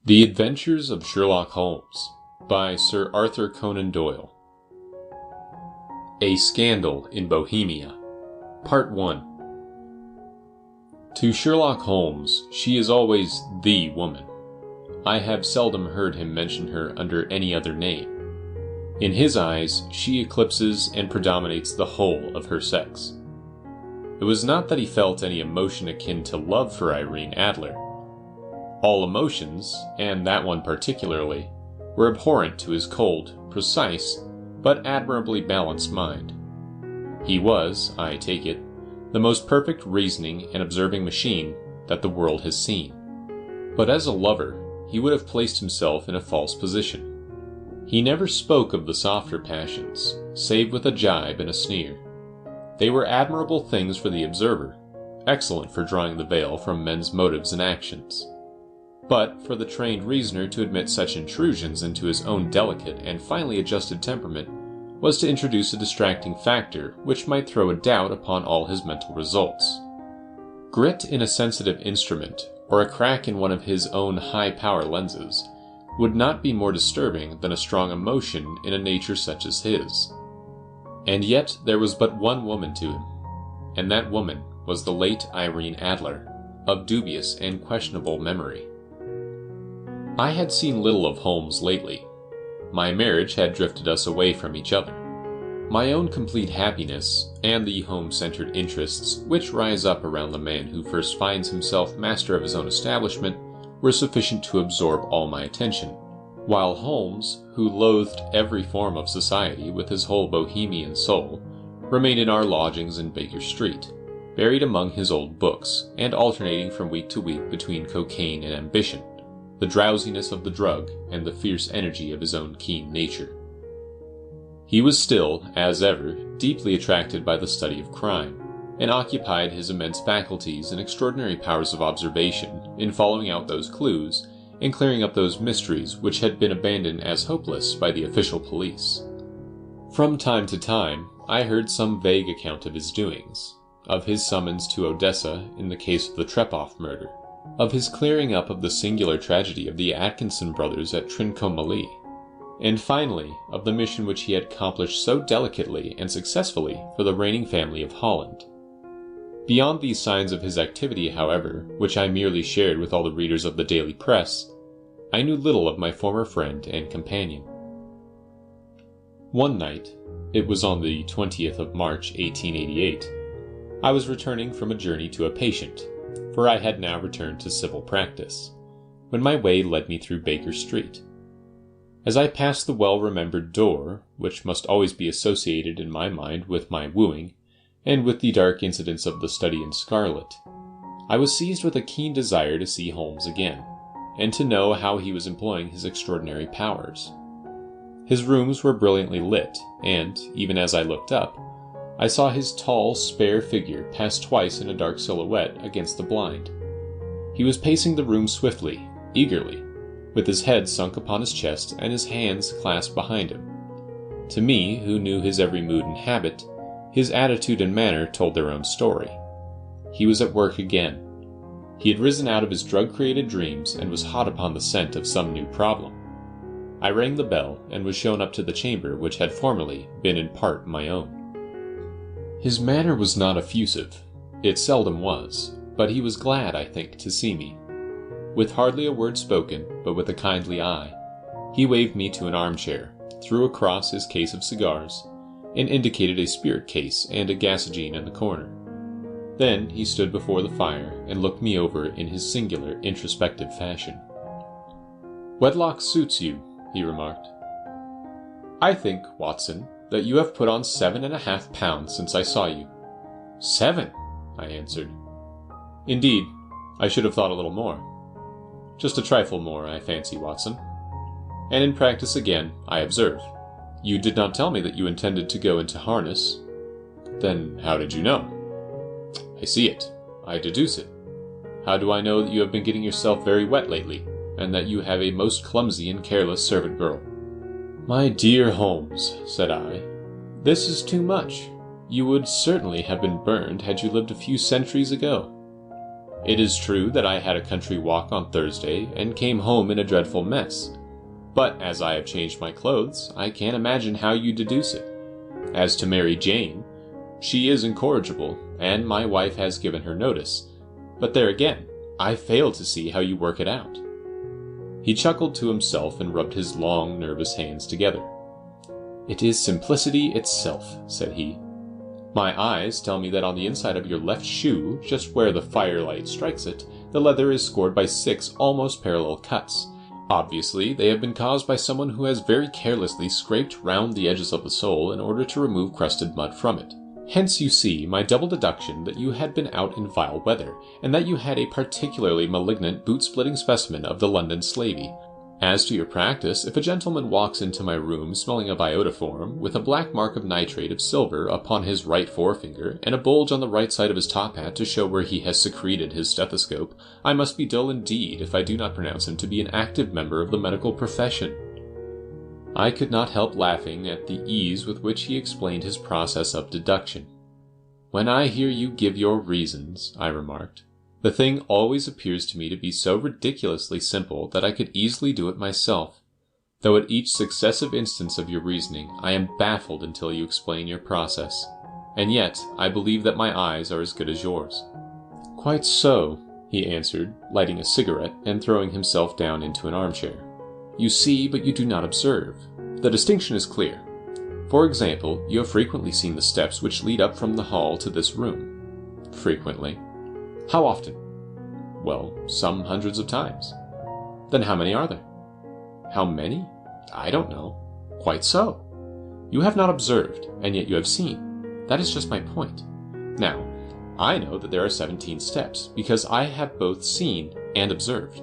The Adventures of Sherlock Holmes by Sir Arthur Conan Doyle. A Scandal in Bohemia. Part 1. To Sherlock Holmes, she is always the woman. I have seldom heard him mention her under any other name. In his eyes, she eclipses and predominates the whole of her sex. It was not that he felt any emotion akin to love for Irene Adler. All emotions, and that one particularly, were abhorrent to his cold, precise, but admirably balanced mind. He was, I take it, the most perfect reasoning and observing machine that the world has seen. But as a lover, he would have placed himself in a false position. He never spoke of the softer passions, save with a jibe and a sneer. They were admirable things for the observer, excellent for drawing the veil from men's motives and actions. But for the trained reasoner to admit such intrusions into his own delicate and finely adjusted temperament was to introduce a distracting factor which might throw a doubt upon all his mental results. Grit in a sensitive instrument, or a crack in one of his own high-power lenses, would not be more disturbing than a strong emotion in a nature such as his. And yet there was but one woman to him, and that woman was the late Irene Adler, of dubious and questionable memory. I had seen little of Holmes lately. My marriage had drifted us away from each other. My own complete happiness, and the home-centered interests which rise up around the man who first finds himself master of his own establishment, were sufficient to absorb all my attention, while Holmes, who loathed every form of society with his whole bohemian soul, remained in our lodgings in Baker Street, buried among his old books, and alternating from week to week between cocaine and ambition, the drowsiness of the drug, and the fierce energy of his own keen nature. He was still, as ever, deeply attracted by the study of crime, and occupied his immense faculties and extraordinary powers of observation in following out those clues and clearing up those mysteries which had been abandoned as hopeless by the official police. From time to time, I heard some vague account of his doings, of his summons to Odessa in the case of the Trepoff murder, of his clearing up of the singular tragedy of the Atkinson brothers at Trincomalee, and finally of the mission which he had accomplished so delicately and successfully for the reigning family of Holland. Beyond these signs of his activity, however, which I merely shared with all the readers of the daily press, I knew little of my former friend and companion. One night, it was on the 20th of March, 1888, I was returning from a journey to a patient, for I had now returned to civil practice, when my way led me through Baker Street. As I passed the well-remembered door, which must always be associated in my mind with my wooing, and with the dark incidents of the study in scarlet, I was seized with a keen desire to see Holmes again, and to know how he was employing his extraordinary powers. His rooms were brilliantly lit, and, even as I looked up, I saw his tall, spare figure pass twice in a dark silhouette against the blind. He was pacing the room swiftly, eagerly, with his head sunk upon his chest and his hands clasped behind him. To me, who knew his every mood and habit, his attitude and manner told their own story. He was at work again. He had risen out of his drug-created dreams and was hot upon the scent of some new problem. I rang the bell and was shown up to the chamber which had formerly been in part my own. His manner was not effusive. It seldom was, but he was glad, I think, to see me. With hardly a word spoken, but with a kindly eye, he waved me to an armchair, threw across his case of cigars, and indicated a spirit case and a gasogene in the corner. Then he stood before the fire and looked me over in his singular introspective fashion. "Wedlock suits you," he remarked. "I think, Watson, that you have put on 7.5 pounds since I saw you." "7?" I answered. "Indeed, I should have thought a little more. Just a trifle more, I fancy, Watson. And in practice again, I observe. You did not tell me that you intended to go into harness." "Then how did you know?" "I see it. I deduce it. How do I know that you have been getting yourself very wet lately, and that you have a most clumsy and careless servant girl?" "My dear Holmes," said I, "this is too much. You would certainly have been burned had you lived a few centuries ago." It is true that I had a country walk on Thursday and came home in a dreadful mess. But as I have changed my clothes, I can't imagine how you deduce it. As to Mary Jane, she is incorrigible, and my wife has given her notice. But there again, I fail to see how you work it out." He chuckled to himself and rubbed his long, nervous hands together. "It is simplicity itself," said he. "My eyes tell me that on the inside of your left shoe, just where the firelight strikes it, the leather is scored by 6 almost parallel cuts. Obviously, they have been caused by someone who has very carelessly scraped round the edges of the sole in order to remove crusted mud from it. Hence you see my double deduction that you had been out in vile weather, and that you had a particularly malignant boot-splitting specimen of the London slavey. As to your practice, if a gentleman walks into my room smelling of iodoform, with a black mark of nitrate of silver upon his right forefinger, and a bulge on the right side of his top hat to show where he has secreted his stethoscope, I must be dull indeed if I do not pronounce him to be an active member of the medical profession." I could not help laughing at the ease with which he explained his process of deduction. "When I hear you give your reasons," I remarked, "the thing always appears to me to be so ridiculously simple that I could easily do it myself, though at each successive instance of your reasoning I am baffled until you explain your process. And yet I believe that my eyes are as good as yours." "Quite so," he answered, lighting a cigarette and throwing himself down into an armchair. "You see, but you do not observe. The distinction is clear. For example, you have frequently seen the steps which lead up from the hall to this room." "Frequently." "How often?" "Well, some hundreds of times." "Then how many are there?" "How many? I don't know." "Quite so. You have not observed, and yet you have seen. That is just my point. Now, I know that there are 17 steps, because I have both seen and observed.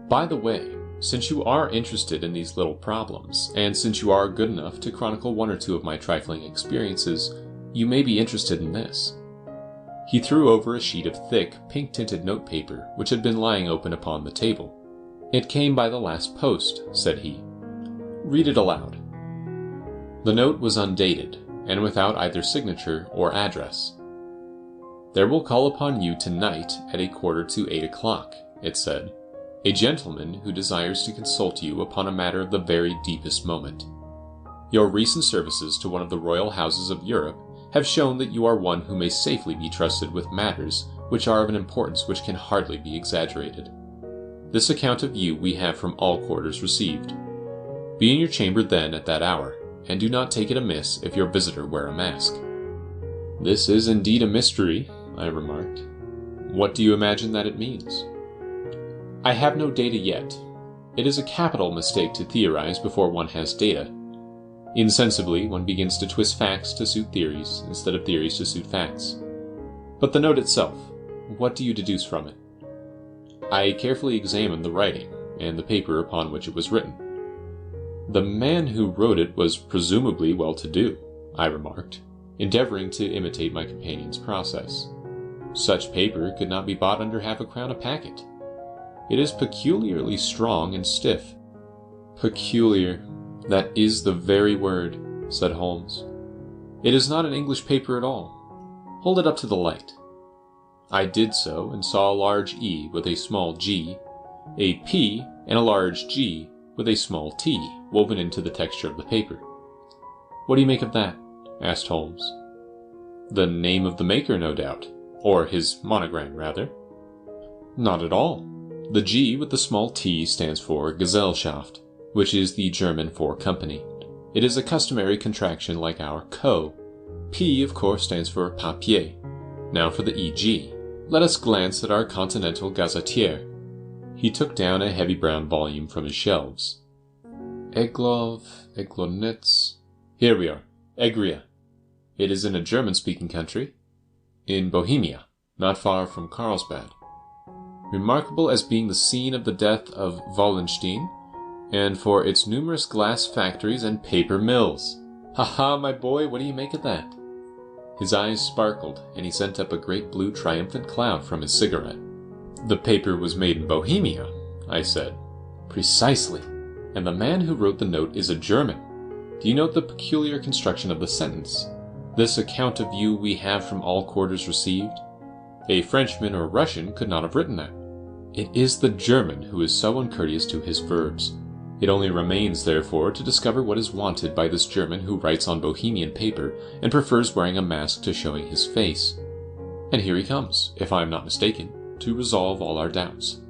By the way, since you are interested in these little problems, and since you are good enough to chronicle one or two of my trifling experiences, you may be interested in this." He threw over a sheet of thick, pink-tinted notepaper which had been lying open upon the table. "It came by the last post," said he. "Read it aloud." The note was undated, and without either signature or address. "There will call upon you tonight at 7:45 o'clock," it said, "a gentleman who desires to consult you upon a matter of the very deepest moment. Your recent services to one of the royal houses of Europe have shown that you are one who may safely be trusted with matters which are of an importance which can hardly be exaggerated. This account of you we have from all quarters received. Be in your chamber then at that hour, and do not take it amiss if your visitor wear a mask." "This is indeed a mystery," I remarked. "What do you imagine that it means?" "I have no data yet. It is a capital mistake to theorize before one has data. Insensibly, one begins to twist facts to suit theories, instead of theories to suit facts. But the note itself, what do you deduce from it?" I carefully examined the writing, and the paper upon which it was written. "The man who wrote it was presumably well-to-do," I remarked, endeavoring to imitate my companion's process. "Such paper could not be bought under half a crown a packet. It is peculiarly strong and stiff." "Peculiar. That is the very word," said Holmes. "It is not an English paper at all. Hold it up to the light." I did so, and saw a large E with a small g, a P, and a large G with a small t woven into the texture of the paper. "What do you make of that?" asked Holmes. "The name of the maker, no doubt. Or his monogram, rather." "Not at all. The G with the small t stands for Gesellschaft, which is the German for company. It is a customary contraction like our co. P, of course, stands for papier. Now for the EG. Let us glance at our continental gazetier." He took down a heavy brown volume from his shelves. "Eglov, Eglonitz. Here we are. Egria. It is in a German-speaking country. In Bohemia, not far from Carlsbad. Remarkable as being the scene of the death of Wallenstein, and for its numerous glass factories and paper mills. Ha ha, my boy, what do you make of that?" His eyes sparkled, and he sent up a great blue triumphant cloud from his cigarette. "The paper was made in Bohemia," I said. "Precisely. And the man who wrote the note is a German. Do you note the peculiar construction of the sentence? This account of you we have from all quarters received. A Frenchman or Russian could not have written that. It is the German who is so uncourteous to his verbs. It only remains, therefore, to discover what is wanted by this German who writes on Bohemian paper and prefers wearing a mask to showing his face. And here he comes, if I am not mistaken, to resolve all our doubts.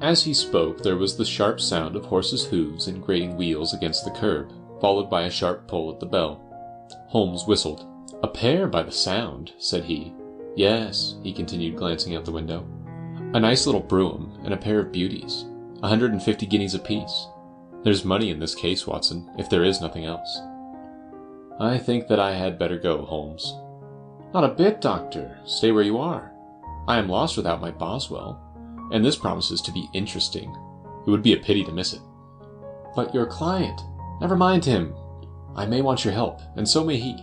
As he spoke, there was the sharp sound of horses' hooves and grating wheels against the curb, followed by a sharp pull at the bell. Holmes whistled. "A pair by the sound," said he. "Yes," he continued, glancing out the window. "A nice little brougham, and a pair of beauties. 150 guineas apiece. There's money in this case, Watson, if there is nothing else." "I think that I had better go, Holmes." "Not a bit, Doctor. Stay where you are. I am lost without my Boswell, and this promises to be interesting. It would be a pity to miss it." "But your client—" "Never mind him. I may want your help, and so may he.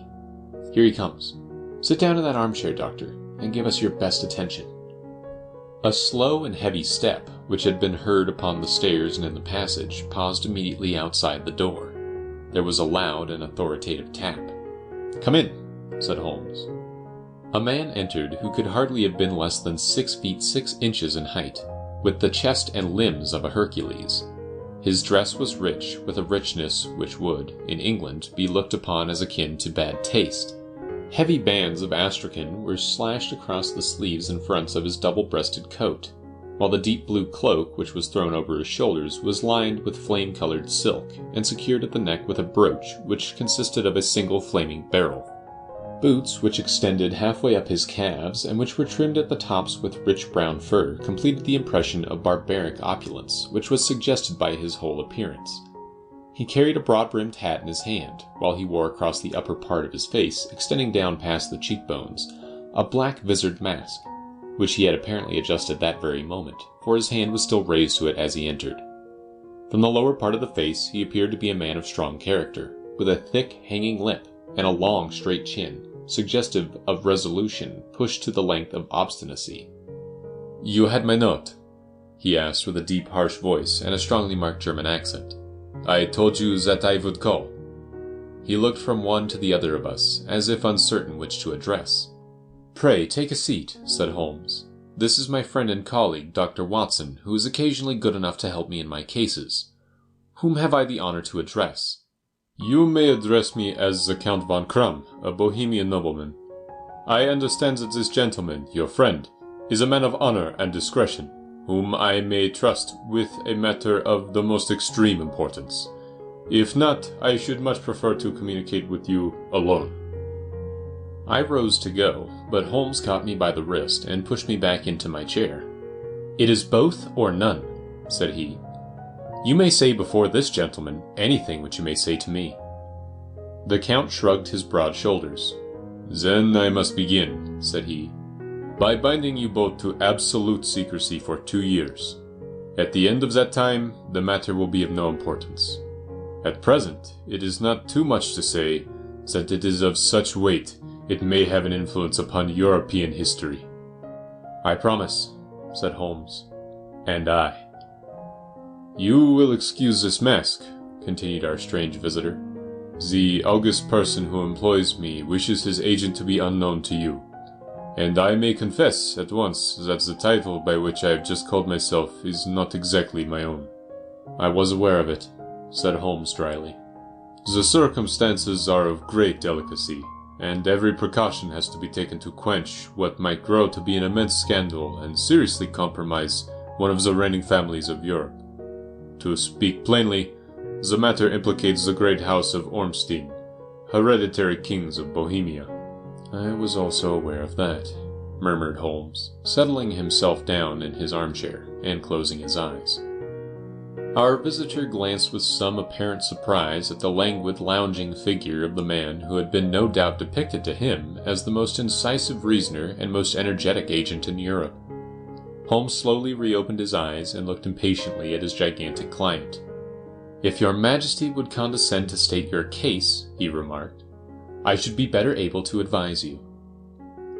Here he comes. Sit down in that armchair, Doctor, and give us your best attention." A slow and heavy step, which had been heard upon the stairs and in the passage, paused immediately outside the door. There was a loud and authoritative tap. "Come in," said Holmes. A man entered who could hardly have been less than 6 feet 6 inches in height, with the chest and limbs of a Hercules. His dress was rich, with a richness which would, in England, be looked upon as akin to bad taste. Heavy bands of astrakhan were slashed across the sleeves and fronts of his double-breasted coat, while the deep blue cloak which was thrown over his shoulders was lined with flame-colored silk, and secured at the neck with a brooch which consisted of a single flaming beryl. Boots which extended halfway up his calves, and which were trimmed at the tops with rich brown fur, completed the impression of barbaric opulence which was suggested by his whole appearance. He carried a broad-brimmed hat in his hand, while he wore across the upper part of his face, extending down past the cheekbones, a black visored mask, which he had apparently adjusted that very moment, for his hand was still raised to it as he entered. From the lower part of the face he appeared to be a man of strong character, with a thick, hanging lip, and a long, straight chin, suggestive of resolution pushed to the length of obstinacy. "You had my note?" he asked with a deep, harsh voice and a strongly marked German accent. "I told you that I would call." He looked from one to the other of us, as if uncertain which to address. "Pray take a seat," said Holmes. "This is my friend and colleague, Dr. Watson, who is occasionally good enough to help me in my cases. Whom have I the honor to address?" "You may address me as the Count von Kram, a Bohemian nobleman. I understand that this gentleman, your friend, is a man of honor and discretion, whom I may trust with a matter of the most extreme importance. If not, I should much prefer to communicate with you alone." I rose to go, but Holmes caught me by the wrist and pushed me back into my chair. "It is both or none," said he. "You may say before this gentleman anything which you may say to me." The Count shrugged his broad shoulders. "Then I must begin," said he, "by binding you both to absolute secrecy for 2 years. At the end of that time, the matter will be of no importance. At present, it is not too much to say that it is of such weight it may have an influence upon European history." "I promise," said Holmes. "And I." "You will excuse this mask," continued our strange visitor. "The august person who employs me wishes his agent to be unknown to you. And I may confess at once that the title by which I have just called myself is not exactly my own." "I was aware of it," said Holmes dryly. "The circumstances are of great delicacy, and every precaution has to be taken to quench what might grow to be an immense scandal and seriously compromise one of the reigning families of Europe. To speak plainly, the matter implicates the great house of Ormstein, hereditary kings of Bohemia." "I was also aware of that," murmured Holmes, settling himself down in his armchair and closing his eyes. Our visitor glanced with some apparent surprise at the languid, lounging figure of the man who had been no doubt depicted to him as the most incisive reasoner and most energetic agent in Europe. Holmes slowly reopened his eyes and looked impatiently at his gigantic client. "If your Majesty would condescend to state your case," he remarked, "I should be better able to advise you."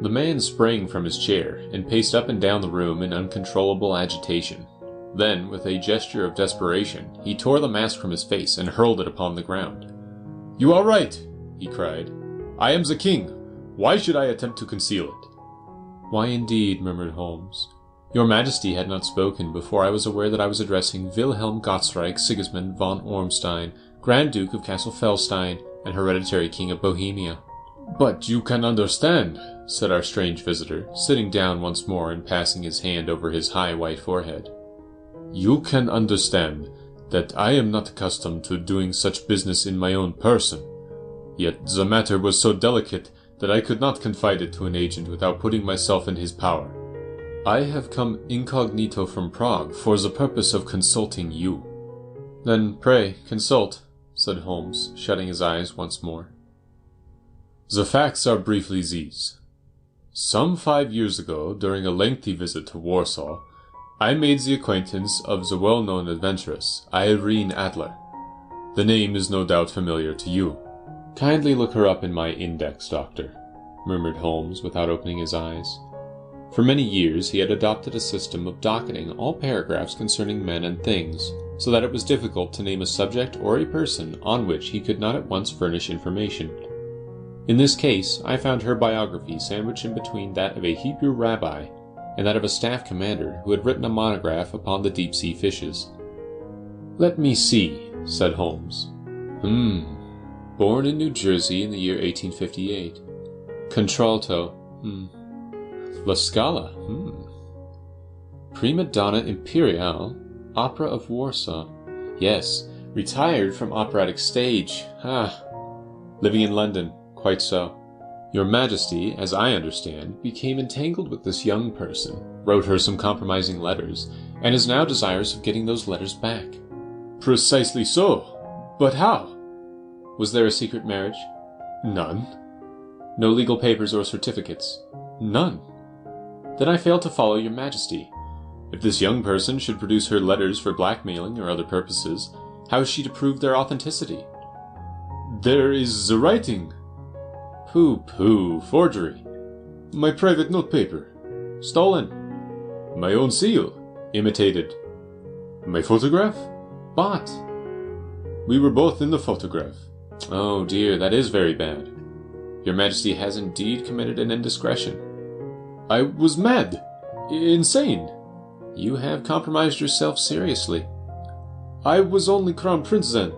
The man sprang from his chair and paced up and down the room in uncontrollable agitation. Then, with a gesture of desperation, he tore the mask from his face and hurled it upon the ground. "You are right," he cried. "I am the king. Why should I attempt to conceal it?" Why indeed, murmured Holmes. Your Majesty had not spoken before I was aware that I was addressing Wilhelm Gottsreich Sigismund von Ormstein, Grand Duke of Castle Felstein, and hereditary King of Bohemia. But you can understand, said our strange visitor, sitting down once more and passing his hand over his high white forehead. You can understand that I am not accustomed to doing such business in my own person. Yet the matter was so delicate that I could not confide it to an agent without putting myself in his power. I have come incognito from Prague for the purpose of consulting you. Then pray, consult, said Holmes, shutting his eyes once more. The facts are briefly these. Some 5 years ago, during a lengthy visit to Warsaw, I made the acquaintance of the well-known adventuress, Irene Adler. The name is no doubt familiar to you. Kindly look her up in my index, Doctor, murmured Holmes without opening his eyes. For many years he had adopted a system of docketing all paragraphs concerning men and things, so that it was difficult to name a subject or a person on which he could not at once furnish information. In this case, I found her biography sandwiched in between that of a Hebrew rabbi and that of a staff commander who had written a monograph upon the deep-sea fishes. Let me see, said Holmes. Born in New Jersey in the year 1858. Contralto. La Scala. Prima Donna Imperiale. Opera of Warsaw. Yes, retired from operatic stage. Living in London. Quite so. Your Majesty, as I understand, became entangled with this young person, wrote her some compromising letters, and is now desirous of getting those letters back. Precisely so. But how? Was there a secret marriage? None. No legal papers or certificates? None. Then I fail to follow your Majesty. If this young person should produce her letters for blackmailing or other purposes, how is she to prove their authenticity? There is the writing. Pooh, forgery. My private notepaper. Stolen. My own seal. Imitated. My photograph? Bought. We were both in the photograph. Oh dear, that is very bad. Your Majesty has indeed committed an indiscretion. I was mad. Insane. You have compromised yourself seriously. I was only Crown Prince then.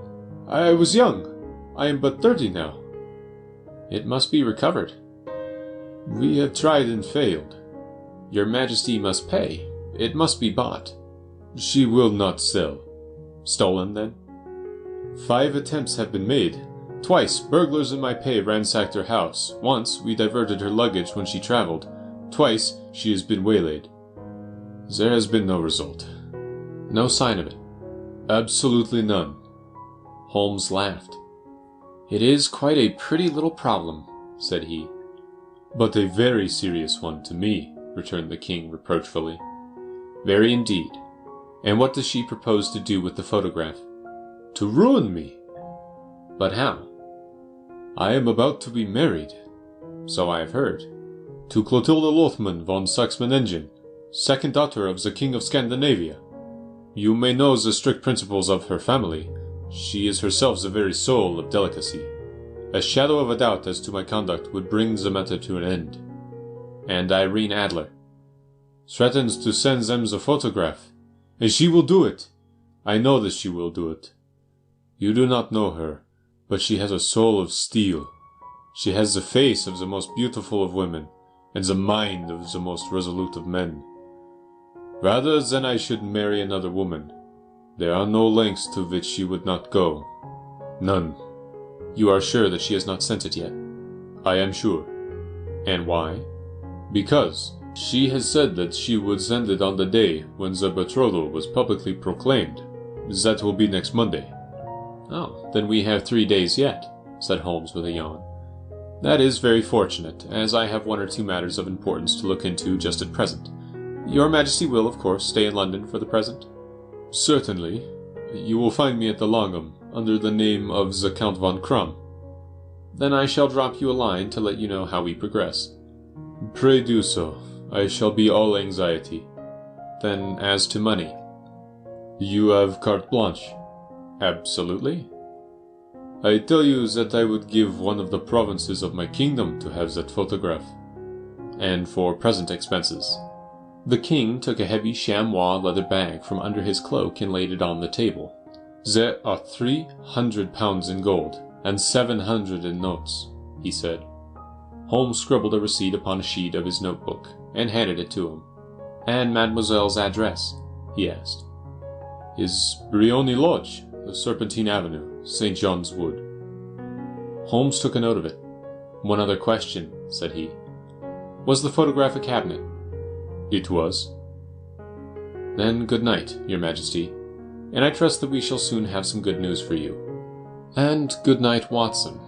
I was young. I am but 30 now. It must be recovered. We have tried and failed. Your Majesty must pay. It must be bought. She will not sell. Stolen, then? 5 attempts have been made. Twice, burglars in my pay ransacked her house. Once, we diverted her luggage when she traveled. Twice, she has been waylaid. There has been no result. No sign of it. Absolutely none. Holmes laughed. It is quite a pretty little problem, said he. But a very serious one to me, returned the king reproachfully. Very indeed. And what does she propose to do with the photograph? To ruin me. But how? I am about to be married, so I have heard, to Clotilde Lothman von Saxe-Meiningen, second daughter of the King of Scandinavia. You may know the strict principles of her family. She is herself the very soul of delicacy. A shadow of a doubt as to my conduct would bring the matter to an end. And Irene Adler threatens to send them the photograph, and she will do it. I know that she will do it. You do not know her, but she has a soul of steel. She has the face of the most beautiful of women, and the mind of the most resolute of men. Rather than I should marry another woman, there are no lengths to which she would not go. None. You are sure that she has not sent it yet? I am sure. And why? Because she has said that she would send it on the day when the betrothal was publicly proclaimed. That will be next Monday. Oh, then we have 3 days yet, said Holmes with a yawn. That is very fortunate, as I have 1 or 2 matters of importance to look into just at present. Your Majesty will, of course, stay in London for the present? Certainly. You will find me at the Langham, under the name of the Count von Krumm. Then I shall drop you a line to let you know how we progress. Pray do so. I shall be all anxiety. Then as to money. You have carte blanche. Absolutely. I tell you that I would give one of the provinces of my kingdom to have that photograph. and for present expenses. The king took a heavy chamois leather bag from under his cloak and laid it on the table. "There are 300 pounds in gold, and 700 in notes," he said. Holmes scribbled a receipt upon a sheet of his notebook, and handed it to him. "And mademoiselle's address?" he asked. "Is Briony Lodge, Serpentine Avenue, St. John's Wood." Holmes took a note of it. "One other question," said he. "Was the photograph a cabinet?" "It was." "Then good night, Your Majesty, and I trust that we shall soon have some good news for you. And good night, Watson,"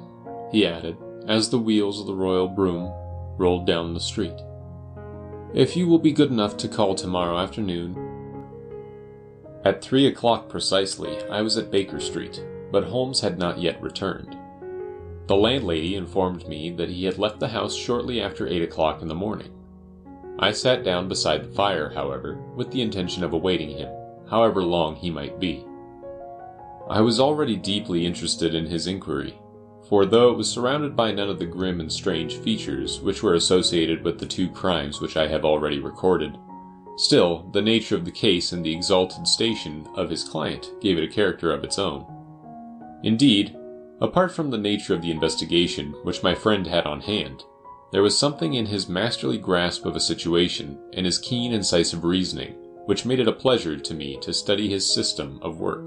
he added, as the wheels of the royal brougham rolled down the street. "If you will be good enough to call tomorrow afternoon." At 3 o'clock precisely, I was at Baker Street, but Holmes had not yet returned. The landlady informed me that he had left the house shortly after 8 o'clock in the morning. I sat down beside the fire, however, with the intention of awaiting him, however long he might be. I was already deeply interested in his inquiry, for though it was surrounded by none of the grim and strange features which were associated with the 2 crimes which I have already recorded, still the nature of the case and the exalted station of his client gave it a character of its own. Indeed, apart from the nature of the investigation which my friend had on hand, there was something in his masterly grasp of a situation and his keen, incisive reasoning which made it a pleasure to me to study his system of work,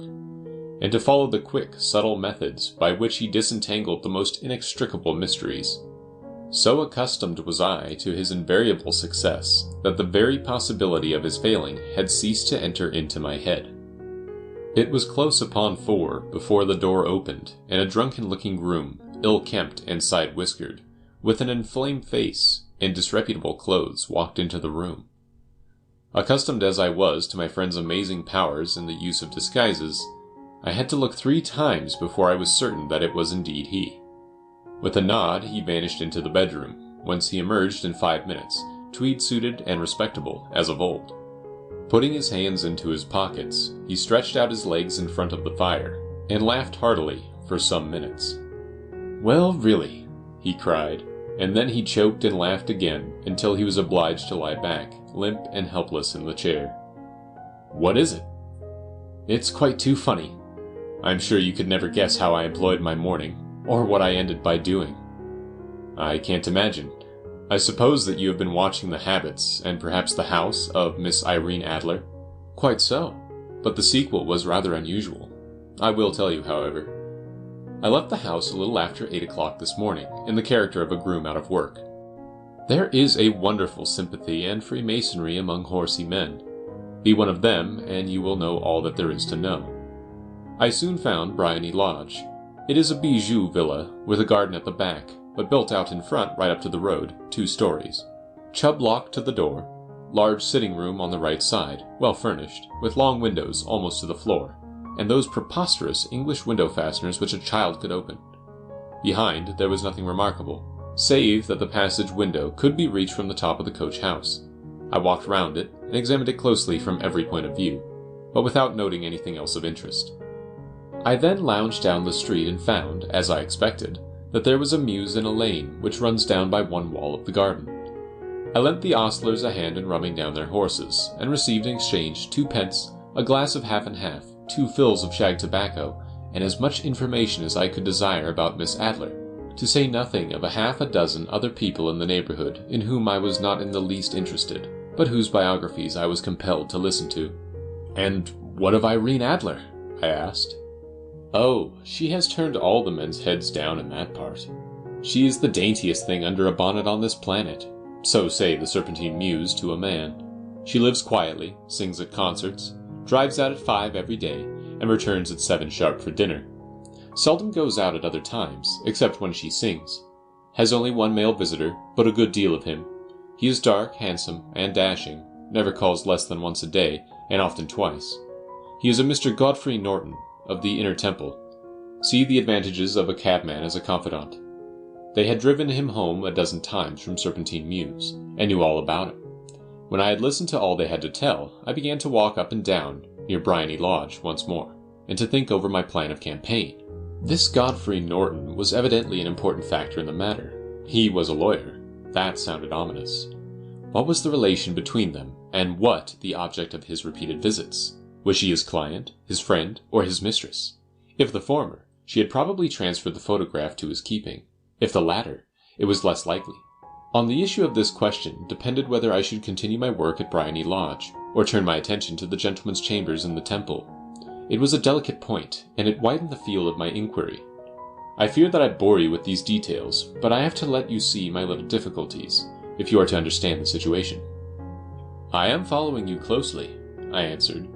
and to follow the quick, subtle methods by which he disentangled the most inextricable mysteries. So accustomed was I to his invariable success that the very possibility of his failing had ceased to enter into my head. It was close upon 4 before the door opened, and a drunken-looking groom, ill-kempt and side-whiskered, with an inflamed face and disreputable clothes, walked into the room. Accustomed as I was to my friend's amazing powers in the use of disguises, I had to look 3 times before I was certain that it was indeed he. With a nod, he vanished into the bedroom, whence he emerged in 5 minutes, tweed-suited and respectable as of old. Putting his hands into his pockets, he stretched out his legs in front of the fire, and laughed heartily for some minutes. "Well, really," he cried, and then he choked and laughed again until he was obliged to lie back, limp and helpless in the chair. "What is it?" "It's quite too funny. I'm sure you could never guess how I employed my morning, or what I ended by doing." "I can't imagine. I suppose that you have been watching the habits, and perhaps the house, of Miss Irene Adler?" "Quite so, but the sequel was rather unusual. I will tell you, however. I left the house a little after 8 o'clock this morning, in the character of a groom out of work. There is a wonderful sympathy and freemasonry among horsey men. Be one of them, and you will know all that there is to know. I soon found Briony Lodge. It is a bijou villa, with a garden at the back, but built out in front right up to the road, 2 stories. Chubb lock to the door, large sitting room on the right side, well furnished, with long windows almost to the floor, and those preposterous English window fasteners which a child could open. Behind there was nothing remarkable, save that the passage window could be reached from the top of the coach house. I walked round it, and examined it closely from every point of view, but without noting anything else of interest. I then lounged down the street and found, as I expected, that there was a mews in a lane which runs down by one wall of the garden. I lent the ostlers a hand in rubbing down their horses, and received in exchange 2 pence, a glass of half and half, 2 fills of shag tobacco, and as much information as I could desire about Miss Adler, to say nothing of a half a dozen other people in the neighborhood in whom I was not in the least interested, but whose biographies I was compelled to listen to. "And what of Irene Adler?" I asked. "Oh, she has turned all the men's heads down in that part. She is the daintiest thing under a bonnet on this planet, so say the Serpentine Mews to a man. She lives quietly, sings at concerts, drives out at 5 every day, and returns at 7 sharp for dinner. Seldom goes out at other times, except when she sings. Has only 1 male visitor, but a good deal of him. He is dark, handsome, and dashing, never calls less than once a day, and often twice. He is a Mr. Godfrey Norton, of the Inner Temple. See the advantages of a cabman as a confidant. They had driven him home a dozen times from Serpentine Mews, and knew all about him. When I had listened to all they had to tell, I began to walk up and down, near Briony Lodge, once more, and to think over my plan of campaign. This Godfrey Norton was evidently an important factor in the matter. He was a lawyer. That sounded ominous. What was the relation between them, and what the object of his repeated visits? Was she his client, his friend, or his mistress? If the former, she had probably transferred the photograph to his keeping. If the latter, it was less likely. On the issue of this question depended whether I should continue my work at Bryony Lodge, or turn my attention to the gentleman's chambers in the temple. It was a delicate point, and it widened the field of my inquiry. I fear that I bore you with these details, but I have to let you see my little difficulties, if you are to understand the situation. I am following you closely, I answered.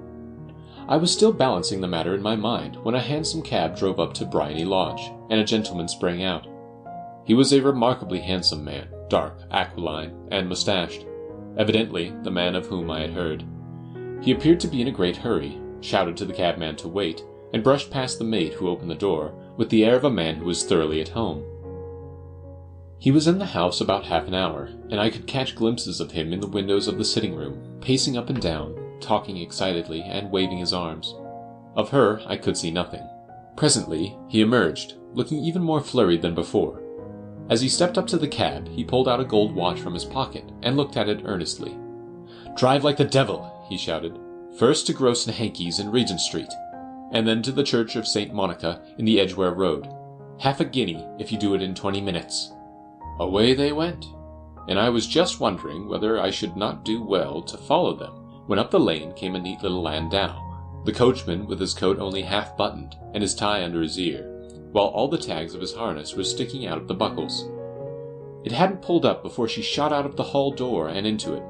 I was still balancing the matter in my mind when a hansom cab drove up to Bryony Lodge, and a gentleman sprang out. He was a remarkably handsome man, dark, aquiline, and mustached, evidently the man of whom I had heard. He appeared to be in a great hurry, shouted to the cabman to wait, and brushed past the maid who opened the door with the air of a man who was thoroughly at home. He was in the house about half an hour, and I could catch glimpses of him in the windows of the sitting-room, pacing up and down, talking excitedly and waving his arms. Of her I could see nothing. Presently he emerged, looking even more flurried than before. As he stepped up to the cab, he pulled out a gold watch from his pocket and looked at it earnestly. "Drive like the devil," he shouted. "First to Gross and Hankey's in Regent Street, and then to the Church of St. Monica in the Edgware Road. Half a guinea if you do it in 20 minutes. Away they went, and I was just wondering whether I should not do well to follow them, when up the lane came a neat little landau, the coachman with his coat only half buttoned and his tie under his ear, while all the tags of his harness were sticking out of the buckles. It hadn't pulled up before she shot out of the hall door and into it.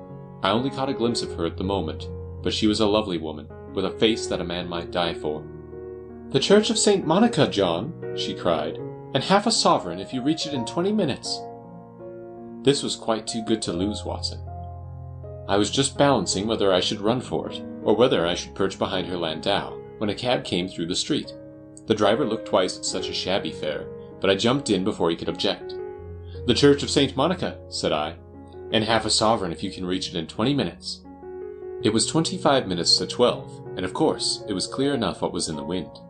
I only caught a glimpse of her at the moment, but she was a lovely woman, with a face that a man might die for. "The Church of St. Monica, John," she cried, "and half a sovereign if you reach it in 20 minutes. This was quite too good to lose, Watson. I was just balancing whether I should run for it, or whether I should perch behind her landau, when a cab came through the street. The driver looked twice at such a shabby fare, but I jumped in before he could object. "The Church of St. Monica," said I, "and half a sovereign if you can reach it in 20 minutes. It was 25 minutes to 12, and of course it was clear enough what was in the wind.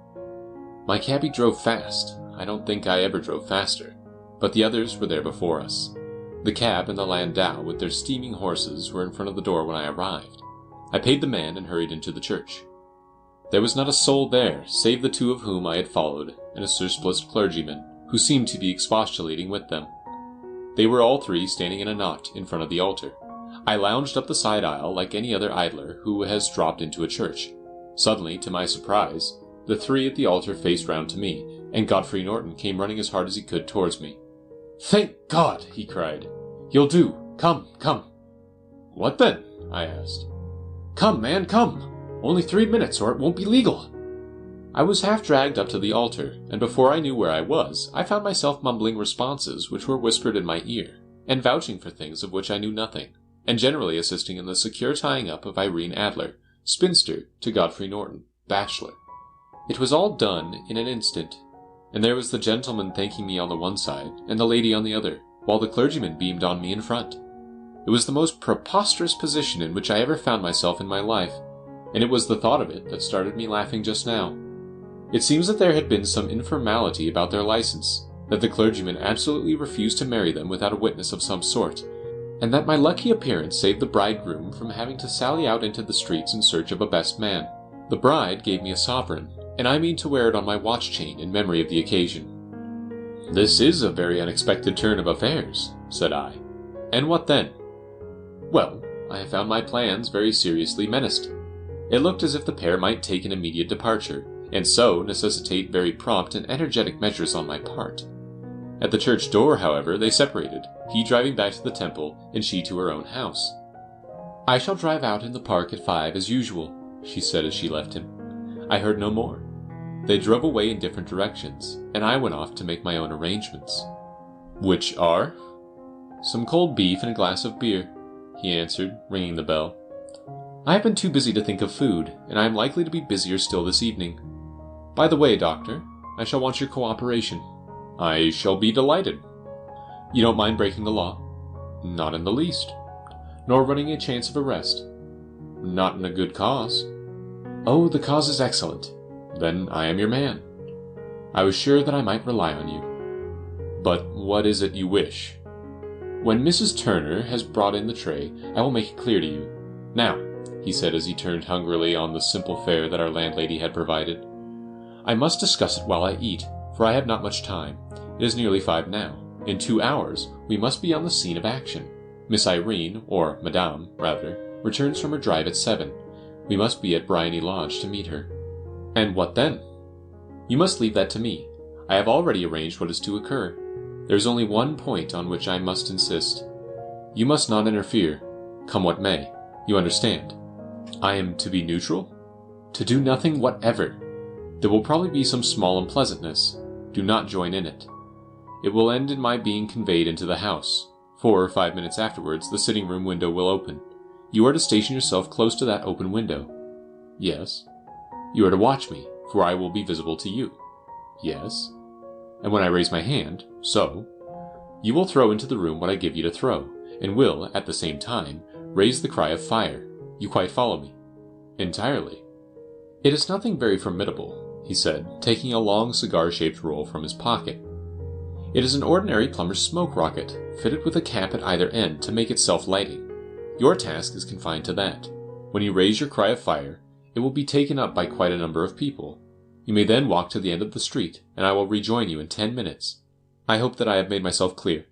My cabby drove fast. I don't think I ever drove faster, but the others were there before us. The cab and the landau with their steaming horses were in front of the door when I arrived. I paid the man and hurried into the church. There was not a soul there, save the two of whom I had followed, and a surpliced clergyman, who seemed to be expostulating with them. They were all three standing in a knot in front of the altar. I lounged up the side aisle like any other idler who has dropped into a church. Suddenly, to my surprise, the three at the altar faced round to me, and Godfrey Norton came running as hard as he could towards me. "Thank God!" he cried. "You'll do. Come, come." "What then?" I asked. "Come, man, come! Only 3 minutes, or it won't be legal." I was half dragged up to the altar, and before I knew where I was, I found myself mumbling responses which were whispered in my ear, and vouching for things of which I knew nothing, and generally assisting in the secure tying up of Irene Adler, spinster, to Godfrey Norton, bachelor. It was all done in an instant, and there was the gentleman thanking me on the one side, and the lady on the other, while the clergyman beamed on me in front. It was the most preposterous position in which I ever found myself in my life, and it was the thought of it that started me laughing just now. It seems that there had been some informality about their license, that the clergyman absolutely refused to marry them without a witness of some sort, and that my lucky appearance saved the bridegroom from having to sally out into the streets in search of a best man. The bride gave me a sovereign, and I mean to wear it on my watch chain in memory of the occasion. "This is a very unexpected turn of affairs," said I. "And what then?" "Well, I have found my plans very seriously menaced. It looked as if the pair might take an immediate departure, and so necessitate very prompt and energetic measures on my part. At the church door, however, they separated, he driving back to the temple, and she to her own house. "I shall drive out in the park at 5 as usual," she said as she left him. I heard no more. They drove away in different directions, and I went off to make my own arrangements. "Which are?" "Some cold beef and a glass of beer," he answered, ringing the bell. "I have been too busy to think of food, and I am likely to be busier still this evening. By the way, Doctor, I shall want your cooperation." "I shall be delighted." "You don't mind breaking the law?" "Not in the least." "Nor running a chance of arrest?" "Not in a good cause." "Oh, the cause is excellent. Then I am your man. I was sure that I might rely on you." "But what is it you wish?" When Mrs. Turner has brought in the tray, I will make it clear to you. Now," he said as he turned hungrily on the simple fare that our landlady had provided, "I must discuss it while I eat, for I have not much time. It is nearly 5 now. In 2 hours we must be on the scene of action. Miss Irene, or Madame, rather, returns from her drive at 7. We must be at Bryony Lodge to meet her." "And what then?" "You must leave that to me. I have already arranged what is to occur. There is only one point on which I must insist. You must not interfere, come what may. You understand? I am to be neutral? To do nothing whatever. There will probably be some small unpleasantness. Do not join in it. It will end in my being conveyed into the house. 4 or 5 minutes afterwards, the sitting-room window will open. You are to station yourself close to that open window." "Yes." "You are to watch me, for I will be visible to you." "Yes." "And when I raise my hand, so, you will throw into the room what I give you to throw, and will, at the same time, raise the cry of fire. You quite follow me?" "Entirely." "It is nothing very formidable," he said, taking a long cigar-shaped roll from his pocket. "It is an ordinary plumber's smoke rocket, fitted with a cap at either end to make it self-lighting. Your task is confined to that. When you raise your cry of fire, it will be taken up by quite a number of people. You may then walk to the end of the street, and I will rejoin you in 10 minutes. I hope that I have made myself clear.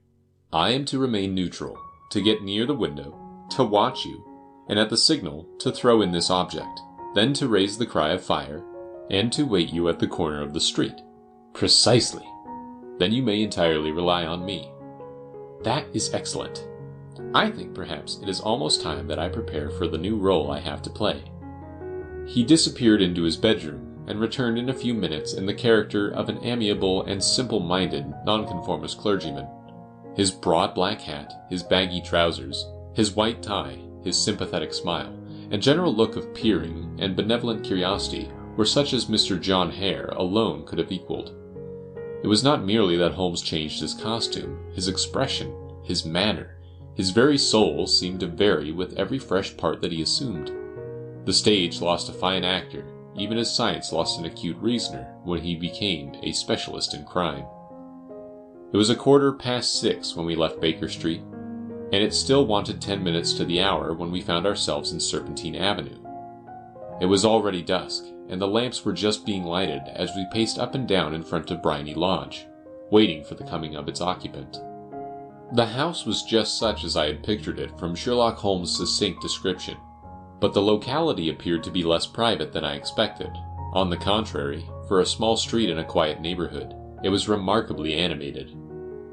I am to remain neutral, to get near the window, to watch you, and at the signal to throw in this object, then to raise the cry of fire, and to wait you at the corner of the street." "Precisely. Then you may entirely rely on me." "That is excellent. I think perhaps it is almost time that I prepare for the new role I have to play." He disappeared into his bedroom, and returned in a few minutes in the character of an amiable and simple-minded nonconformist clergyman. His broad black hat, his baggy trousers, his white tie, his sympathetic smile, and general look of peering and benevolent curiosity were such as Mr. John Hare alone could have equalled. It was not merely that Holmes changed his costume, his expression, his manner, his very soul seemed to vary with every fresh part that he assumed. The stage lost a fine actor, even as science lost an acute reasoner when he became a specialist in crime. It was 6:15 when we left Baker Street, and it still wanted 10 minutes to the hour when we found ourselves in Serpentine Avenue. It was already dusk, and the lamps were just being lighted as we paced up and down in front of Bryony Lodge, waiting for the coming of its occupant. The house was just such as I had pictured it from Sherlock Holmes' succinct description, but the locality appeared to be less private than I expected. On the contrary, for a small street in a quiet neighborhood, it was remarkably animated.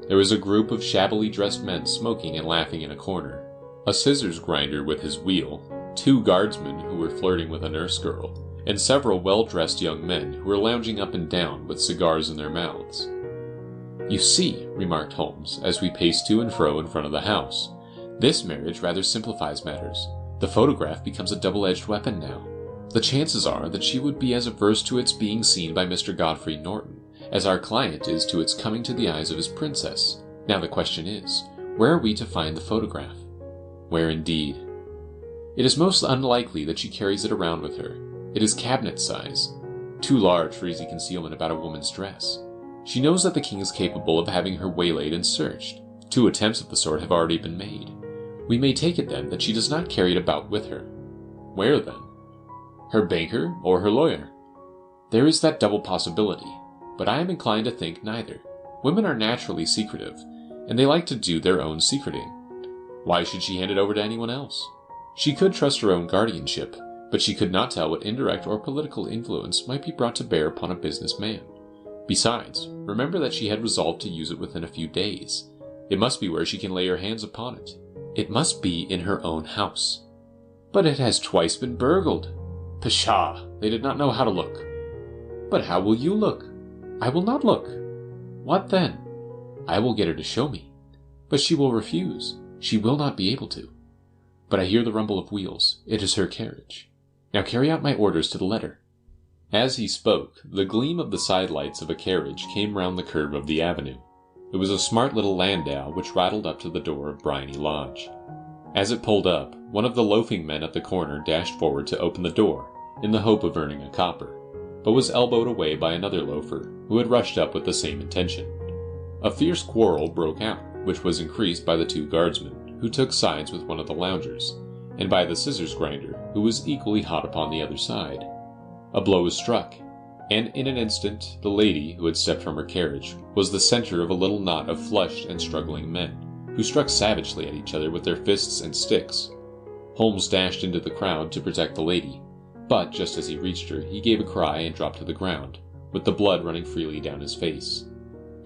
There was a group of shabbily dressed men smoking and laughing in a corner, a scissors grinder with his wheel, 2 guardsmen who were flirting with a nurse girl, and several well-dressed young men who were lounging up and down with cigars in their mouths. "You see," remarked Holmes, as we paced to and fro in front of the house, "this marriage rather simplifies matters. The photograph becomes a double-edged weapon now. The chances are that she would be as averse to its being seen by Mr. Godfrey Norton as our client is to its coming to the eyes of his princess. Now the question is, where are we to find the photograph?" "Where indeed?" "It is most unlikely that she carries it around with her. It is cabinet size, too large for easy concealment about a woman's dress. She knows that the king is capable of having her waylaid and searched. 2 attempts of the sort have already been made. We may take it, then, that she does not carry it about with her." "Where, then?" "Her banker or her lawyer." "There is that double possibility, but I am inclined to think neither. Women are naturally secretive, and they like to do their own secreting. Why should she hand it over to anyone else? She could trust her own guardianship, but she could not tell what indirect or political influence might be brought to bear upon a business man. Besides, remember that she had resolved to use it within a few days. It must be where she can lay her hands upon it. It must be in her own house." "But it has twice been burgled." "Pshaw! They did not know how to look." "But how will you look?" "I will not look." "What then?" "I will get her to show me." "But she will refuse. She will not be able to." "But I hear the rumble of wheels. It is her carriage. Now carry out my orders to the letter." As he spoke, the gleam of the side lights of a carriage came round the curve of the avenue. It was a smart little landau which rattled up to the door of Bryony Lodge. As it pulled up, one of the loafing men at the corner dashed forward to open the door, in the hope of earning a copper, but was elbowed away by another loafer, who had rushed up with the same intention. A fierce quarrel broke out, which was increased by the two guardsmen, who took sides with one of the loungers, and by the scissors grinder, who was equally hot upon the other side. A blow was struck, and in an instant the lady, who had stepped from her carriage, was the center of a little knot of flushed and struggling men, who struck savagely at each other with their fists and sticks. Holmes dashed into the crowd to protect the lady, but just as he reached her, he gave a cry and dropped to the ground, with the blood running freely down his face.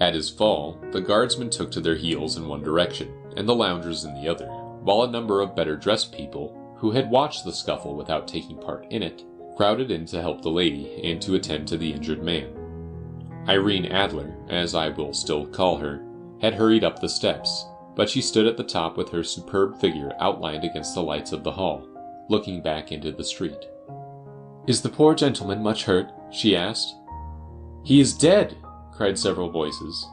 At his fall, the guardsmen took to their heels in one direction, and the loungers in the other, while a number of better-dressed people, who had watched the scuffle without taking part in it, crowded in to help the lady and to attend to the injured man. Irene Adler, as I will still call her, had hurried up the steps, but she stood at the top with her superb figure outlined against the lights of the hall, looking back into the street. "Is the poor gentleman much hurt?" she asked. "He is dead!" cried several voices.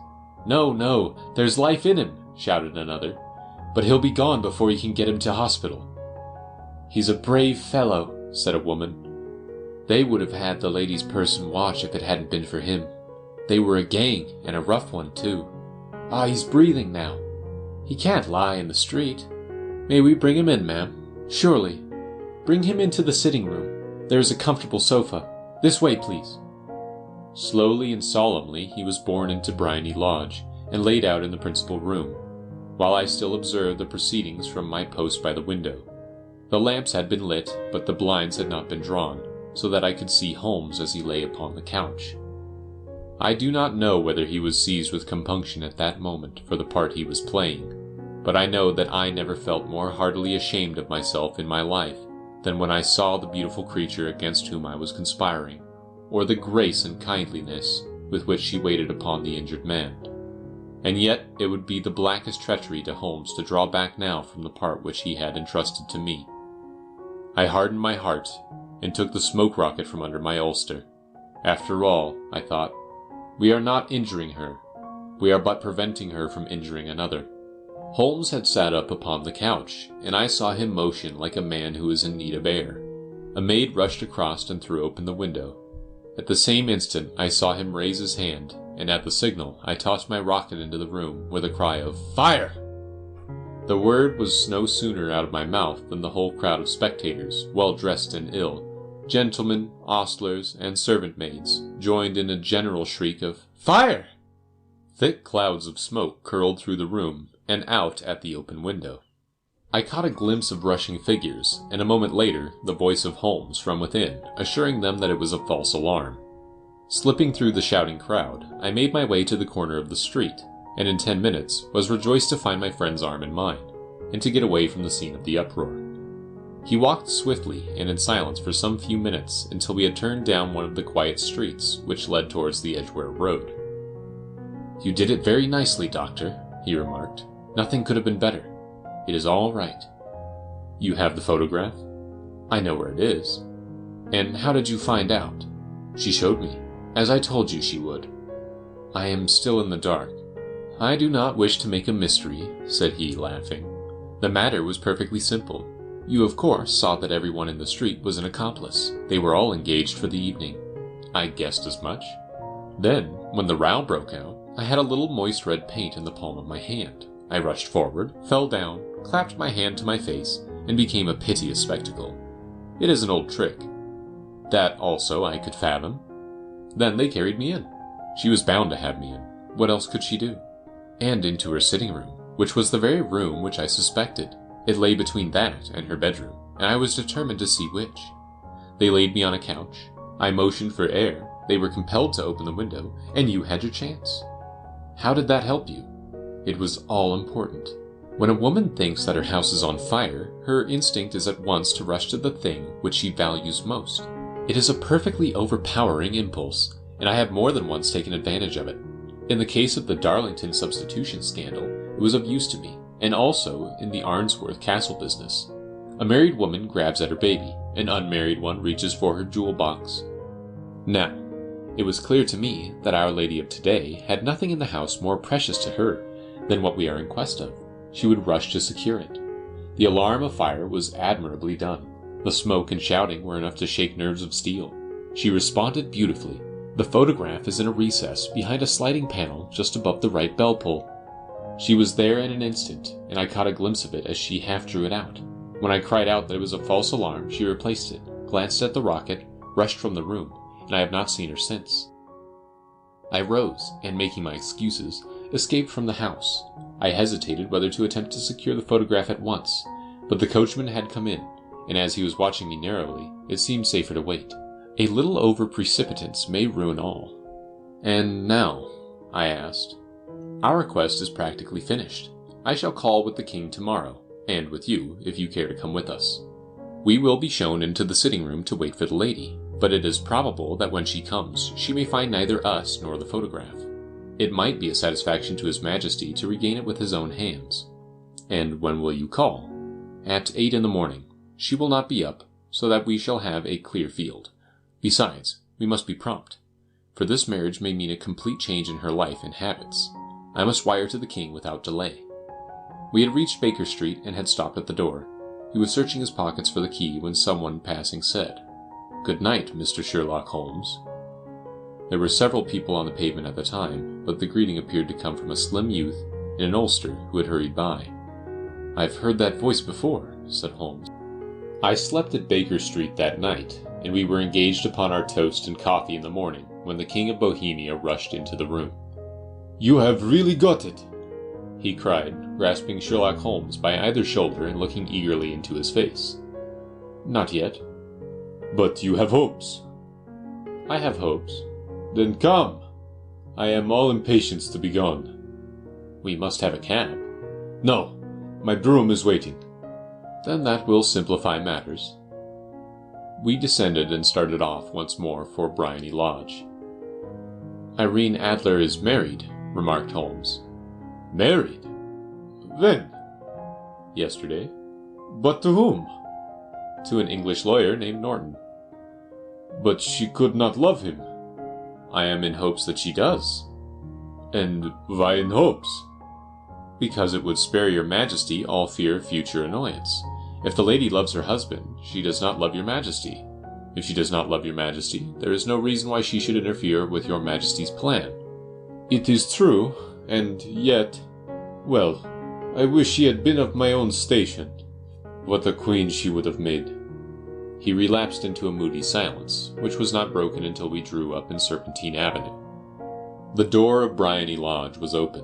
"No, no, there's life in him," shouted another. "But he'll be gone before you can get him to hospital." "He's a brave fellow," said a woman. "They would have had the lady's person watch if it hadn't been for him. They were a gang, and a rough one, too. Ah, he's breathing now. He can't lie in the street. May we bring him in, ma'am?" "Surely. Bring him into the sitting room. There is a comfortable sofa. This way, please." Slowly and solemnly he was borne into Briony Lodge, and laid out in the principal room, while I still observed the proceedings from my post by the window. The lamps had been lit, but the blinds had not been drawn, so that I could see Holmes as he lay upon the couch. I do not know whether he was seized with compunction at that moment for the part he was playing, but I know that I never felt more heartily ashamed of myself in my life than when I saw the beautiful creature against whom I was conspiring, or the grace and kindliness with which she waited upon the injured man. And yet it would be the blackest treachery to Holmes to draw back now from the part which he had entrusted to me. I hardened my heart, and took the smoke rocket from under my ulster. After all, I thought, we are not injuring her. We are but preventing her from injuring another. Holmes had sat up upon the couch, and I saw him motion like a man who is in need of air. A maid rushed across and threw open the window. At the same instant I saw him raise his hand, and at the signal I tossed my rocket into the room with a cry of "Fire!" The word was no sooner out of my mouth than the whole crowd of spectators, well dressed and ill, gentlemen, ostlers, and servant-maids, joined in a general shriek of "Fire!" Thick clouds of smoke curled through the room, and out at the open window. I caught a glimpse of rushing figures, and a moment later the voice of Holmes from within, assuring them that it was a false alarm. Slipping through the shouting crowd, I made my way to the corner of the street, and in 10 minutes was rejoiced to find my friend's arm in mine, and to get away from the scene of the uproar. He walked swiftly and in silence for some few minutes until we had turned down one of the quiet streets which led towards the Edgware Road. "You did it very nicely, Doctor," he remarked. "Nothing could have been better. It is all right." "You have the photograph?" "I know where it is." "And how did you find out?" "She showed me, as I told you she would." "I am still in the dark." "I do not wish to make a mystery," said he, laughing. "The matter was perfectly simple. You of course saw that everyone in the street was an accomplice. They were all engaged for the evening." "I guessed as much." "Then, when the row broke out, I had a little moist red paint in the palm of my hand. I rushed forward, fell down, clapped my hand to my face, and became a piteous spectacle. It is an old trick. That also I could fathom. Then they carried me in. She was bound to have me in. What else could she do? And into her sitting room, which was the very room which I suspected. It lay between that and her bedroom, and I was determined to see which. They laid me on a couch. I motioned for air. They were compelled to open the window, and you had your chance. How did that help you? It was all important. When a woman thinks that her house is on fire, her instinct is at once to rush to the thing which she values most. It is a perfectly overpowering impulse, and I have more than once taken advantage of it. In the case of the Darlington substitution scandal, it was of use to me, and also in the Arnsworth Castle business. A married woman grabs at her baby, an unmarried one reaches for her jewel box. Now, it was clear to me that Our Lady of today had nothing in the house more precious to her than what we are in quest of. She would rush to secure it. The alarm of fire was admirably done. The smoke and shouting were enough to shake nerves of steel. She responded beautifully. The photograph is in a recess behind a sliding panel just above the right bell pull. She was there in an instant, and I caught a glimpse of it as she half drew it out. When I cried out that it was a false alarm, she replaced it, glanced at the rocket, rushed from the room, and I have not seen her since. I rose, and making my excuses, escaped from the house. I hesitated whether to attempt to secure the photograph at once, but the coachman had come in, and as he was watching me narrowly, it seemed safer to wait. A little over-precipitance may ruin all. "And now?" I asked. "Our quest is practically finished. I shall call with the king tomorrow, and with you, if you care to come with us. We will be shown into the sitting room to wait for the lady, but it is probable that when she comes, she may find neither us nor the photograph. It might be a satisfaction to His Majesty to regain it with his own hands." "And when will you call?" "At 8 in the morning. She will not be up, so that we shall have a clear field. Besides, we must be prompt, for this marriage may mean a complete change in her life and habits. I must wire to the king without delay." We had reached Baker Street and had stopped at the door. He was searching his pockets for the key when someone passing said, "Good night, Mr. Sherlock Holmes." There were several people on the pavement at the time, but the greeting appeared to come from a slim youth in an ulster who had hurried by. "I've heard that voice before," said Holmes. I slept at Baker Street that night, and we were engaged upon our toast and coffee in the morning when the King of Bohemia rushed into the room. "You have really got it," he cried, grasping Sherlock Holmes by either shoulder and looking eagerly into his face. "Not yet." "But you have hopes." "I have hopes." "Then come. I am all impatience to be gone." "We must have a cab." "No, my brougham is waiting." "Then that will simplify matters." We descended and started off once more for Briony Lodge. "Irene Adler is married," remarked Holmes. "Married? When?" "Yesterday." "But to whom?" "To an English lawyer named Norton." "But she could not love him." "I am in hopes that she does." "And why in hopes?" "Because it would spare your Majesty all fear of future annoyance. If the lady loves her husband, she does not love your Majesty. If she does not love your Majesty, there is no reason why she should interfere with your Majesty's plan." "It is true, and yet... Well, I wish she had been of my own station. What a queen she would have made." He relapsed into a moody silence, which was not broken until we drew up in Serpentine Avenue. The door of Briony Lodge was open,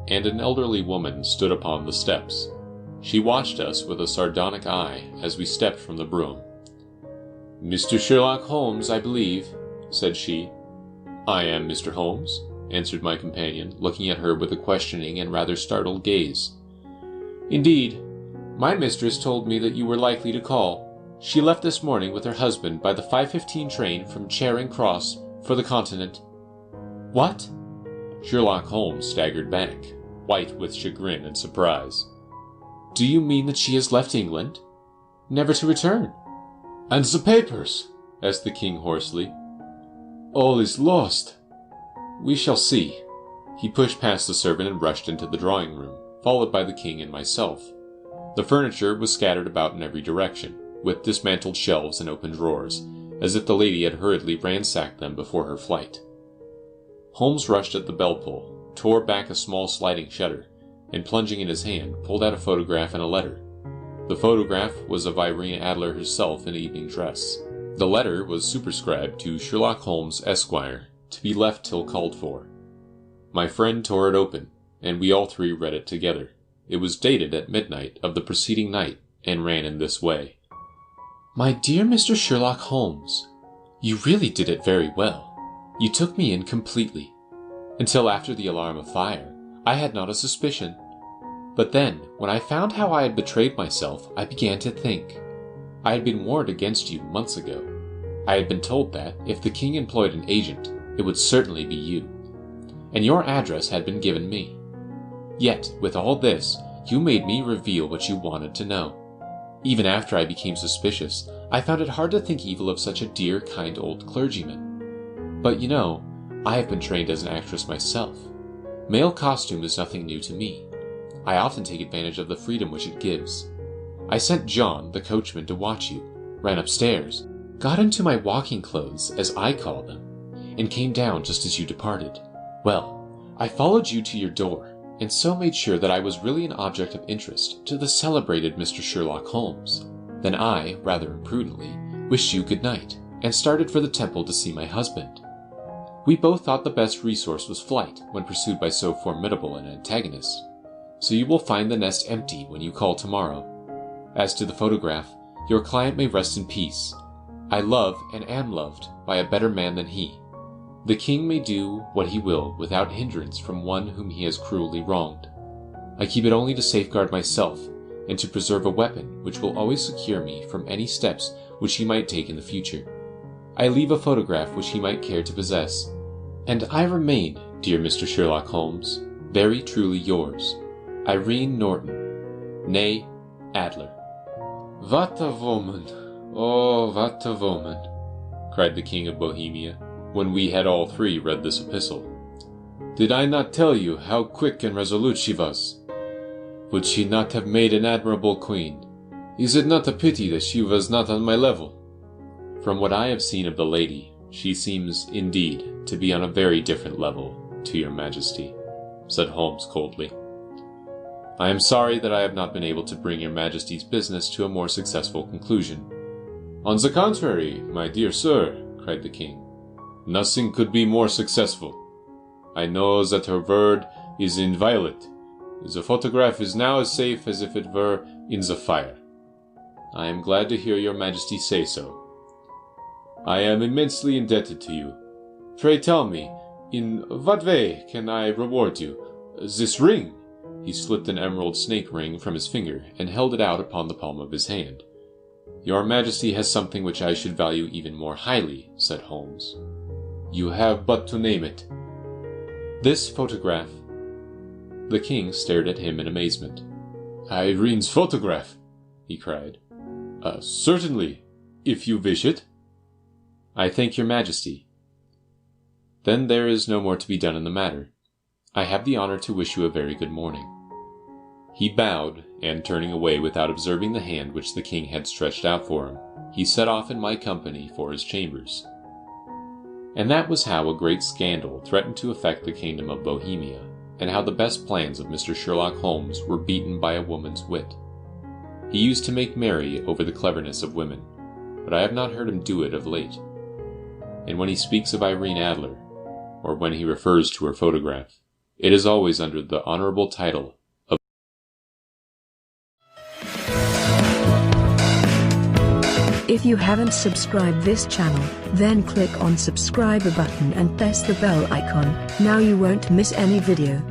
and an elderly woman stood upon the steps. She watched us with a sardonic eye as we stepped from the brougham. "Mr. Sherlock Holmes, I believe," said she. "I am Mr. Holmes," answered my companion, looking at her with a questioning and rather startled gaze. "Indeed. My mistress told me that you were likely to call. She left this morning with her husband by the 5:15 train from Charing Cross for the Continent." "What?" Sherlock Holmes staggered back, white with chagrin and surprise. "Do you mean that she has left England, never to return?" "And the papers?" asked the king hoarsely. "All is lost." "We shall see." He pushed past the servant and rushed into the drawing room, followed by the king and myself. The furniture was scattered about in every direction, with dismantled shelves and open drawers, as if the lady had hurriedly ransacked them before her flight. Holmes rushed at the bell-pull, tore back a small sliding shutter, and plunging in his hand, pulled out a photograph and a letter. The photograph was of Irene Adler herself in evening dress. The letter was superscribed to Sherlock Holmes, Esquire, to be left till called for. My friend tore it open, and we all three read it together. It was dated at midnight of the preceding night, and ran in this way. "My dear Mr. Sherlock Holmes, you really did it very well. You took me in completely. Until after the alarm of fire, I had not a suspicion. But then, when I found how I had betrayed myself, I began to think. I had been warned against you months ago. I had been told that, if the king employed an agent, it would certainly be you. And your address had been given me. Yet, with all this, you made me reveal what you wanted to know. Even after I became suspicious, I found it hard to think evil of such a dear, kind old clergyman. But you know, I have been trained as an actress myself. Male costume is nothing new to me. I often take advantage of the freedom which it gives. I sent John, the coachman, to watch you, ran upstairs, got into my walking clothes, as I call them, and came down just as you departed. Well, I followed you to your door, and so made sure that I was really an object of interest to the celebrated Mr. Sherlock Holmes. Then I, rather imprudently, wished you good night, and started for the temple to see my husband. We both thought the best resource was flight when pursued by so formidable an antagonist, so you will find the nest empty when you call tomorrow. As to the photograph, your client may rest in peace. I love and am loved by a better man than he. The king may do what he will without hindrance from one whom he has cruelly wronged. I keep it only to safeguard myself, and to preserve a weapon which will always secure me from any steps which he might take in the future. I leave a photograph which he might care to possess, and I remain, dear Mr. Sherlock Holmes, very truly yours, Irene Norton, née Adler. What a woman! Oh, what a woman! Cried the King of Bohemia, when we had all three read this epistle. Did I not tell you how quick and resolute she was? Would she not have made an admirable queen? Is it not a pity that she was not on my level? From what I have seen of the lady, she seems, indeed, to be on a very different level to your Majesty, said Holmes coldly. I am sorry that I have not been able to bring your Majesty's business to a more successful conclusion. On the contrary, my dear sir, cried the king, nothing could be more successful. I know that her word is inviolate. The photograph is now as safe as if it were in the fire. I am glad to hear your Majesty say so. I am immensely indebted to you. Pray tell me, in what way can I reward you? This ring? He slipped an emerald snake ring from his finger and held it out upon the palm of his hand. Your Majesty has something which I should value even more highly, said Holmes. You have but to name it. This photograph. The king stared at him in amazement. Irene's photograph, he cried. Certainly, if you wish it. I thank your Majesty. Then there is no more to be done in the matter. I have the honor to wish you a very good morning. He bowed, and turning away without observing the hand which the king had stretched out for him, he set off in my company for his chambers. And that was how a great scandal threatened to affect the kingdom of Bohemia, and how the best plans of Mr. Sherlock Holmes were beaten by a woman's wit. He used to make merry over the cleverness of women, but I have not heard him do it of late. And when he speaks of Irene Adler, or when he refers to her photograph, it is always under the honorable title of If you haven't subscribed this channel, then click on subscribe button and press the bell icon. Now you won't miss any video.